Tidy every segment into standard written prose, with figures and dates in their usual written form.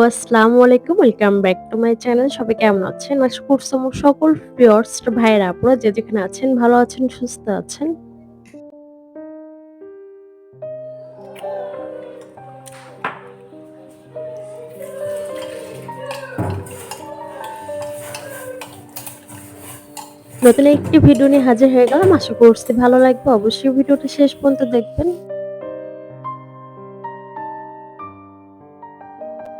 Hello, আসসালামু আলাইকুম। Welcome back to my channel. সবাই কেমন আছেন? আশা করছি আমার সকল ভিউয়ার্স ভাইয়েরা আপুরা যে যেখানে আছেন ভালো আছেন, সুস্থ আছেন। নতুন একটি ভিডিও নিয়ে হাজির হয়ে গেলাম। আশা করছি ভালো লাগবে। অবশ্যই ভিডিওটা শেষ পর্যন্ত দেখবেন।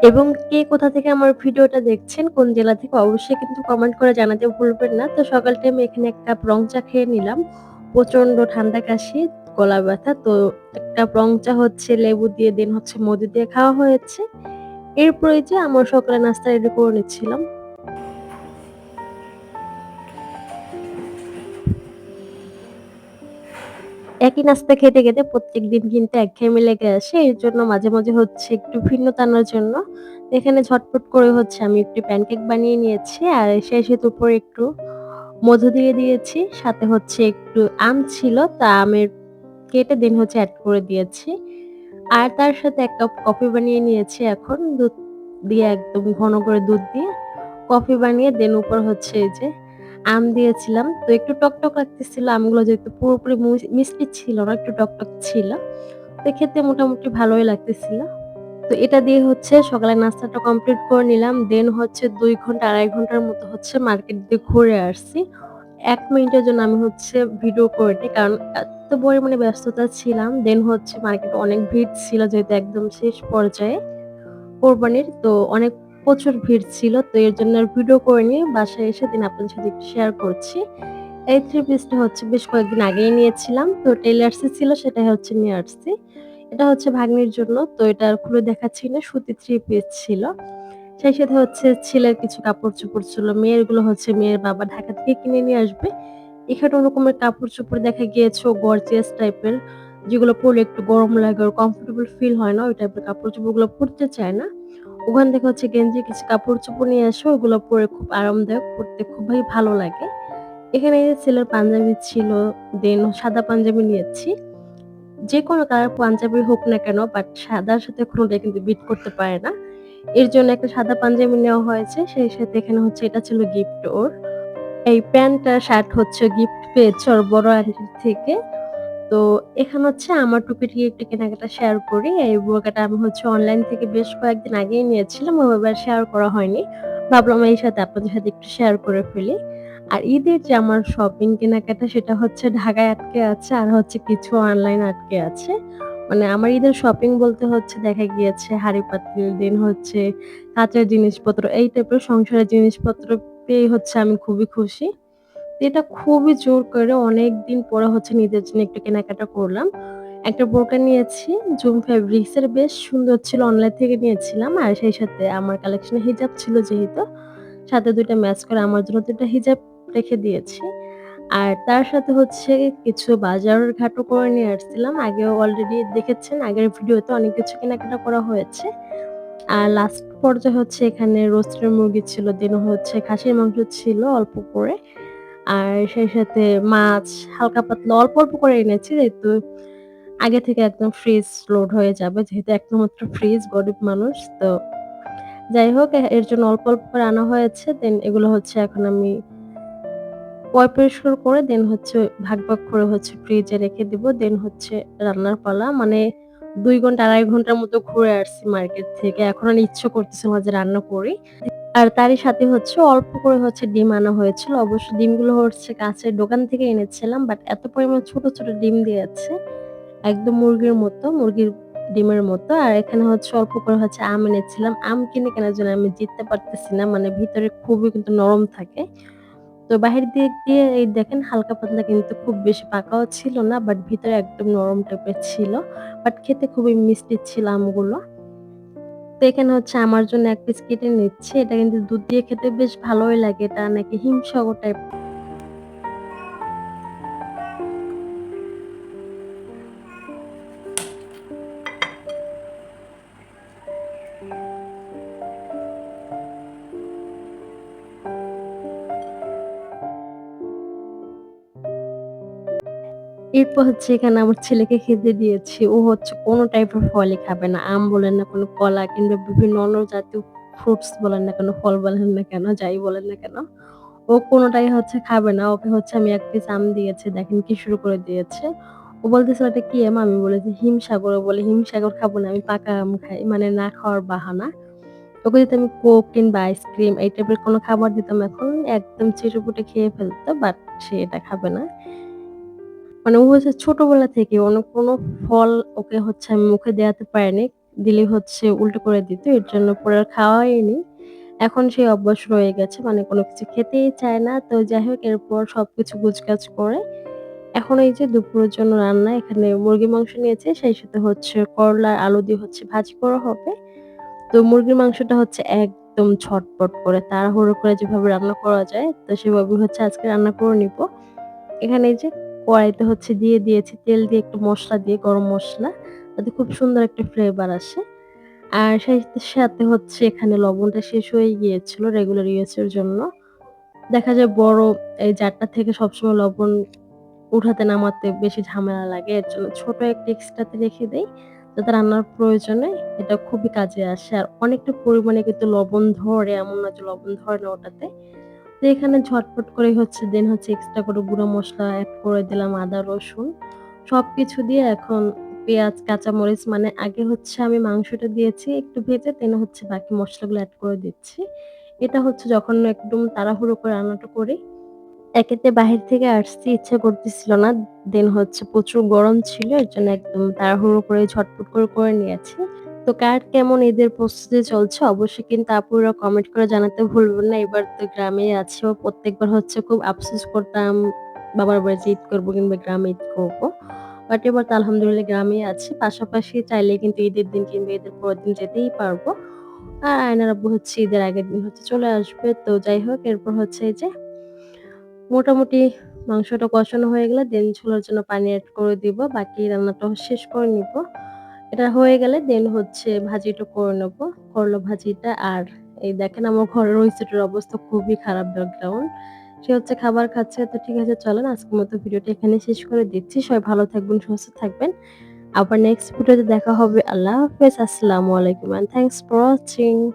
এবং কে কোথা থেকে আমার ভিডিওটা দেখছেন, কোন জেলা থেকে অবশ্যই কিন্তু কমেন্ট করে জানাতে ভুলবেন না। তো সকাল টাইমে এখানে ১ কাপ রং চা খেয়ে নিলাম। প্রচন্ড ঠান্ডা কাশি, গলা ব্যথা। তো ১ কাপ রং চা হচ্ছে লেবু দিয়ে দেন হচ্ছে মধু দিয়ে খাওয়া হয়েছে। এরপরে যে আমার সকালের নাস্তা রেডি করে নিচ্ছিলাম। একই নাস্তা খেতে, খেতে প্রত্যেকদিন কিন্তু একঘেয়েমি লেগে আসে। এর জন্য মাঝে, মাঝে হচ্ছে একটু ভিন্নতা আনার জন্য এখানে ঝটপট করে হচ্ছে আমি একটু প্যানকেক বানিয়ে নিয়েছি। আর সেই সাথে উপরে একটু মধু দিয়ে দিয়েছি। সাথে হচ্ছে একটু আম ছিল, তা আমের কেটে দেন হচ্ছে এড করে দিয়েছি। আর তার সাথে ১ কাপ কফি বানিয়ে নিয়েছি এখন দুধ দিয়ে একদম ঘন করে দুধ দিয়ে কফি বানিয়ে দেন উপর হচ্ছে এই যে আম দিয়েছিলাম। তো একটু টকটক লাগতেছিল। আমগুলো যেহেতু পুরোপুরি মিষ্টি ছিল না, একটু টকটক ছিল। তো খেতে মোটামুটি ভালোই লাগতেছিল। তো এটা দিয়ে হচ্ছে সকালের নাস্তাটা কমপ্লিট করে নিলাম। দেন হচ্ছে ২ ঘন্টা ২.৫ ঘন্টার মতো হচ্ছে মার্কেট দিয়ে ঘুরে আসছি। ১ মিনিটের জন্য আমি হচ্ছে ভিডিও করিনি। কারণ এত পরিমাণে ব্যস্ততা ছিলাম। দেন হচ্ছে মার্কেটে অনেক ভিড় ছিল যেহেতু একদম শেষ পর্যায়ে কোরবানির। তো অনেক প্রচুর ভিড় ছিল। তো এর জন্য আর ভিডিও করিনি। বাসায় এসে দেন আপনাদের সাথে একটু শেয়ার করছি। এই 3 পিসটা হচ্ছে বেশ কয়েকদিন আগেই নিয়েছিলাম। তো টেইলার্সই ছিল সেটাই হচ্ছে নিয়ে আসছি। এটা হচ্ছে ভাগ্নির জন্য। তো এটা আর খুলে দেখাচ্ছি না। সুতির 3 পিস ছিল। সেই সাথে হচ্ছে ছেলের কিছু কাপড়-চোপড় ছিল। মেয়েরগুলো হচ্ছে মেয়ের বাবা ঢাকা থেকে কিনে নিয়ে আসবে। এখানে ওরকমের কাপড়-চোপড় দেখা গিয়েছে গর্জিয়াস টাইপের, যেগুলো পরলে একটু গরম লাগে ওর কমফোর্টেবল ফিল হয় না। ওই টাইপের কাপড়-চোপড়গুলো পরতে চায় না। ওখান থেকে হচ্ছে গেঞ্জি কিছু কাপড়-চোপড় নিয়ে আসে। ওগুলো পরে খুব আরামদায়ক, পরতে খুবই ভালো লাগে। এখানে এই যে ছেলের পাঞ্জাবি ছিল, দেন সাদা পাঞ্জাবি নিয়েছি। যেকোনো কালার পাঞ্জাবি হোক না কেন বাট সাদার সাথে কোনটাই কিন্তু বিট করতে পারে না। এর জন্য একটা সাদা পাঞ্জাবি নেওয়া হয়েছে। সেই সাথে এখানে হচ্ছে এটা ছিল গিফট ওর। এই প্যান্ট আর শার্ট হচ্ছে গিফট পেয়েছে ওর বড় আন্টির থেকে। তো এখানে হচ্ছে আমার টুকিটাকি একটু কেনাকাটা শেয়ার করি। এই বোরকাটা আমি হচ্ছে অনলাইন থেকে বেশ কয়েকদিন আগেই নিয়েছিলাম। ওইভাবে আর শেয়ার করা হয়নি। ভাবলাম এই সাথে আপনাদের সাথে একটু শেয়ার করে ফেলি। আর ঈদের যে আমার শপিং কেনাকাটা সেটা হচ্ছে ঢাকায় আটকে আছে আর হচ্ছে কিছু অনলাইন আটকে আছে। মানে আমার ঈদের শপিং বলতে হচ্ছে দেখা গিয়েছে হাঁড়ি-পাতিল, দেন হচ্ছে কাঁচের জিনিসপত্র এই টাইপের সংসারের জিনিসপত্র পেয়ে হচ্ছে আমি খুবই খুশি। এটা খুবই জোর করে অনেকদিন পরে হচ্ছে নিজের জন্য একটু কেনাকাটা করলাম। একটা বোরকা নিয়েছি জুম ফেব্রিক্স এর, বেশ সুন্দর ছিল। অনলাইন থেকে নিয়েছিলাম। আর সেই সাথে আমার কালেকশন এ হিজাব ছিল যেহেতু, সাথে ২ টা ম্যাচ করে আমার জন্য ২ টা হিজাব রেখে দিয়েছি। আর তার সাথে হচ্ছে কিছু বাজারের ঘাটও করে নিয়ে আসছিলাম। আগেও অলরেডি দেখেছেন আগের ভিডিওতে অনেক কিছু কেনাকাটা করা হয়েছে। আর লাস্ট পর্যায়ে হচ্ছে এখানে রোস্টেড মুরগি ছিল, দেন হচ্ছে খাসির মাংস ছিল অল্প করে। আর সেই সাথে মাছ হালকা পাতলা অল্প, অল্প করে এনেছি যেহেতু আগে থেকে একদম ফ্রিজ লোড হয়ে যাবে। যেহেতু একটা মাত্র ফ্রিজ, গরিব মানুষ। তো যাই হোক এর জন্য অল্প, অল্প করে আনা হয়েছে। দেন এগুলো হচ্ছে এখন আমি পরিষ্কার করে দেন হচ্ছে ভাগ, ভাগ করে হচ্ছে ফ্রিজে রেখে দিব। দেন হচ্ছে রান্নার পালা। মানে ২ ঘন্টা ২.৫ ঘন্টার মতো ঘুরে আসছি মার্কেট থেকে। এখন আর ইচ্ছে করতেছে না যে রান্না করি। আর তারই সাথে হচ্ছে অল্প করে হচ্ছে ডিম আনা হয়েছিল। অবশ্য ডিমগুলো হচ্ছে কাছের দোকান থেকে এনেছিলাম। বাট এত পরিমাণ ছোট, ছোট ডিম দিয়েছে। একদম মুরগির মতো, মুরগির ডিমের মতো। আর এখানে হচ্ছে অল্প করে হচ্ছে আম এনেছিলাম। আম কিনে কেনার জন্য আমি জিততে পারতেছি না। মানে ভিতরে খুবই কিন্তু নরম থাকে। তো বাহির দিক দিয়ে এই দেখেন হালকা পাতলা, কিন্তু খুব বেশি পাকাও ছিল না। বাট ভিতরে একদম নরম টাইপের ছিল। বাট খেতে খুবই মিষ্টি ছিল আমগুলো। তো এখানে হচ্ছে আমার জন্য ১ পিস কেটে নিচ্ছি। এটা কিন্তু দুধ দিয়ে খেতে বেশ ভালোই লাগে। এটা নাকি হিমসাগর টাইপ। এরপর হচ্ছে এখানে আমার ছেলেকে খেতে দিয়েছি। ও হচ্ছে কোনো টাইপের ফলই খাবে না। আম বলেন না, কোনো কলা কিংবা বিভিন্ন অন্য জাতীয় ফ্রুটস বলেন না কেন, ফল বলেন না কেন, যাই বলেন না কেন, ও কোনটাই হচ্ছে খাবে না। ওকে হচ্ছে আমি ১ পিস আম দিয়েছি। দেখেন কি শুরু করে দিয়েছে। ও বলতেছিল, "এটা কি আম?" আমি বলেছি, "হিমসাগর।" ও বলে, "হিমসাগর খাবো না, আমি পাকা আম খাই।" মানে না খাওয়ার বাহানা। ওকে যদি আমি কোক কিংবা আইসক্রিম এই টাইপের কোনো খাবার দিতাম এখন একদম চেটেপুটে খেয়ে ফেলত। বাট সে এটা খাবে না। মানে ও হচ্ছে ছোটবেলা থেকে অন্য কোনো ফল ওকে হচ্ছে আমি মুখে দেয়াতে পারিনি। দিলেই হচ্ছে উল্টো করে দিত। এর জন্য পরে আর খাওয়াইনি। এখন সেই অভ্যাস রয়ে গেছে। মানে কোনো কিছু খেতেই চায় না। তো যাই হোক এরপর সবকিছু গুছগাছ করে এখন এই যে দুপুরের জন্য রান্না এখানে মুরগির মাংস নিয়েছি। সেই সাথে হচ্ছে করলা, আলু দিয়ে হচ্ছে ভাজি করা হবে। তো মুরগির মাংসটা হচ্ছে একদম ঝটপট করে তাড়াহুড়ো করে যেভাবে রান্না করা যায়, তো সেভাবে হচ্ছে আজকে রান্না করে নিবো। এখানে এই যে কড়াইতে হচ্ছে দিয়ে দিয়েছি তেল দিয়ে একটু মসলা দিয়ে গরম মসলা, যাতে খুব সুন্দর একটা ফ্লেভার আসে। আর সেই সাথে হচ্ছে এখানে লবণটা শেষ হয়ে গিয়েছিল রেগুলার ইউজ এর জন্য। দেখা যায় বড় এই জারটা থেকে সবসময় লবণ উঠাতে নামাতে বেশি ঝামেলা লাগে। এর জন্য ছোট একটা এক্সট্রাতে রেখে দেই। যাতে রান্নার প্রয়োজনে এটা খুবই কাজে আসে। আর অনেকটা পরিমাণে কিন্তু লবণ ধরে, এমন না যে লবণ ধরে না ওটাতে। তো এখানে ঝটপট করেই হচ্ছে দেন হচ্ছে এক্সট্রা করে গুঁড়া মসলা এড করে দিলাম আদা, রসুন। সবকিছু দিয়ে এখন পেঁয়াজ, কাঁচামরিচ মানে আগে হচ্ছে আমি মাংসটা দিয়েছি একটু ভেজে দেন হচ্ছে বাকি মসলাগুলো এড করে দিচ্ছি। এটা হচ্ছে যখন একদম তাড়াহুড়ো করে রান্নাটা করি, একেতে বাহির থেকে আসছি ইচ্ছা করতেছিল না। দেন হচ্ছে প্রচুর গরম ছিল। এর জন্য একদম তাড়াহুড়ো করে ঝটপট করে নিয়েছি। তো কার কেমন ঈদের প্রস্তুতি চলছে অবশ্যই কিন্তু আপুরা কমেন্ট করে জানাতে ভুলবেন না। এবার তো গ্রামেই আছি। ও প্রত্যেকবার হচ্ছে খুব আফসোস করতাম বাবার বাড়িতে ঈদ করব কিংবা গ্রামে ঈদ করব। বাট এবার তো আলহামদুলিল্লাহ গ্রামেই আছি। পাশাপাশি চাইলে কিন্তু ঈদের দিন কিংবা ঈদের পরের দিন যেতেই পারবো। আর আয়নার আব্বু হচ্ছে ঈদের আগের দিন হচ্ছে চলে আসবে। তো যাই হোক এরপর হচ্ছে এই যে মোটামুটি মাংসটা কষানো হয়ে গেলে দেন ঝোলের জন্য পানি এড করে দিব। বাকি রান্নাটাও শেষ করে নিব। এটা হয়ে গেলে দেন হচ্ছে ভাজিটা করে নেব। করলা ভাজিটা আর এই দেখেন আমার ঘরের রইসেটের অবস্থা খুবই খারাপ ব্যাকগ্রাউন্ড। সে হচ্ছে খাবার খাচ্ছে। তো ঠিক আছে চলেন আজকের মতো ভিডিওটা এখানে শেষ করে দিচ্ছি। সবাই ভালো থাকবেন, সুস্থ থাকবেন। আবার নেক্সট ভিডিওতে দেখা হবে। আল্লাহ হাফেজ। আসসালামু আলাইকুম অ্যান্ড থ্যাংকস ফর ওয়াচিং।